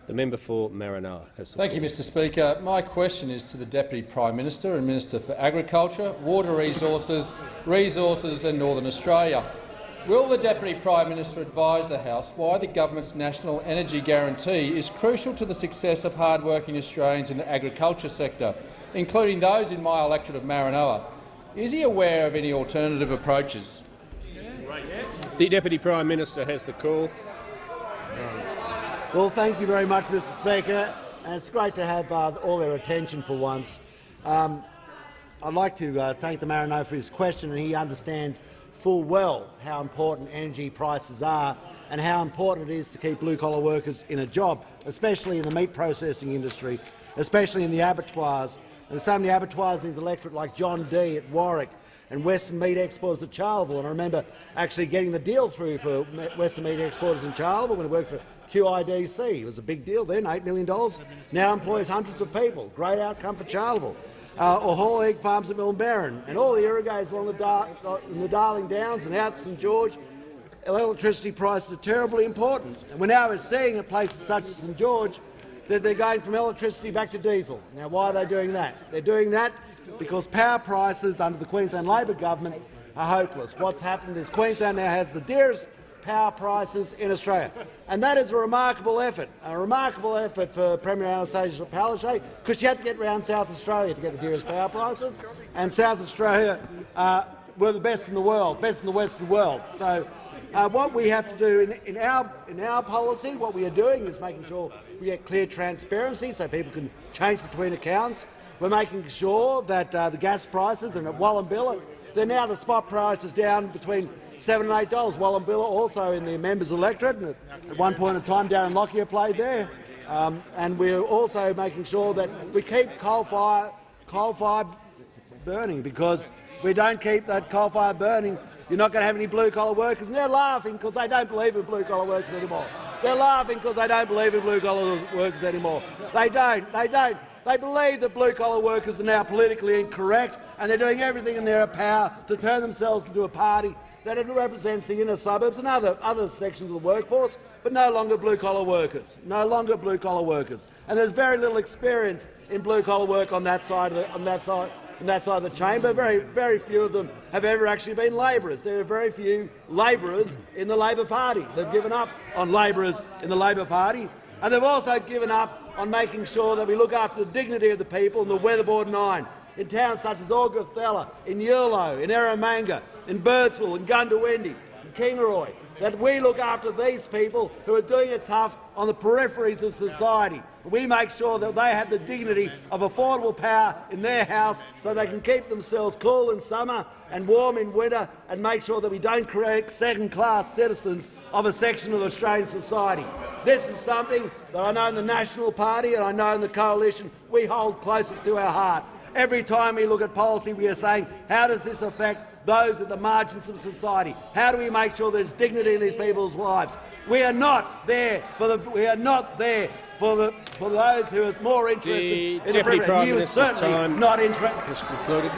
The member for Maranoa has the Thank you, Mr Speaker. My question is to the Deputy Prime Minister and Minister for Agriculture, Water Resources and Northern Australia. Will the Deputy Prime Minister advise the House why the government's National Energy Guarantee is crucial to the success of hard-working Australians in the agriculture sector, including those in my electorate of Maranoa? Is he aware of any alternative approaches? The Deputy Prime Minister has the call. Well, thank you very much, Mr Speaker. And it's great to have all their attention for once. I'd like to thank the Maranoa for his question, and he understands full well how important energy prices are and how important it is to keep blue-collar workers in a job, especially in the meat processing industry, especially in the abattoirs. And so many abattoirs in his electorate, like John D at Warwick and Western Meat Exporters at Charleville. And I remember actually getting the deal through for Western Meat Exporters in Charleville when I worked for QIDC. It was a big deal then, $8 million. Now employs hundreds of people. Great outcome for Charleville. Or Hall Egg Farms at Millbarron, and all the irrigators along the Darling Downs and out St George. Electricity prices are terribly important. And we're now seeing at places such as St George that they're going from electricity back to diesel. Now, why are they doing that? They're doing that because power prices under the Queensland Labor government are hopeless. What's happened is Queensland now has the dearest power prices in Australia. And that is a remarkable effort for Premier Anastasia Palaszczuk, because she had to get around South Australia to get the dearest power prices, and South Australia were the best in the world, best in the Western world. So what we have to do in our policy, what we are doing is making sure we get clear transparency so people can change between accounts. We're making sure that the gas prices, and at Wallumbilla, they're now the spot price is down between $7 and $8. Wallumbilla also in the members' electorate, and at one point in time Darren Lockyer played there. And we're also making sure that we keep coal fire burning, because if we don't keep that coal fire burning, you're not going to have any blue-collar workers. And they're laughing because they don't believe in blue-collar workers anymore. They're laughing because they don't believe in blue-collar workers anymore. They don't. They believe that blue-collar workers are now politically incorrect, and they're doing everything in their power to turn themselves into a party that it represents the inner suburbs and other sections of the workforce, but no longer blue-collar workers. No longer blue-collar workers. And there's very little experience in blue-collar work on that side of the chamber. Very few of them have ever actually been labourers. There are very few labourers in the Labor Party. They've given up on labourers in the Labor Party, and they've also given up on making sure that we look after the dignity of the people in the weatherboard 9. In towns such as Auguthella, in Yurlo, in Eromanga, in Birdsville, in Gundawindi, in Kingaroy, that we look after these people who are doing it tough on the peripheries of society. We make sure that they have the dignity of affordable power in their house so they can keep themselves cool in summer and warm in winter, and make sure that we don't create second-class citizens of a section of Australian society. This is something that I know in the National Party and I know in the Coalition we hold closest to our heart. Every time we look at policy, we are saying, how does this affect those at the margins of society? How do we make sure there's dignity in these people's lives? We are not there for those who are more interested in the privilege. You are certainly not interested.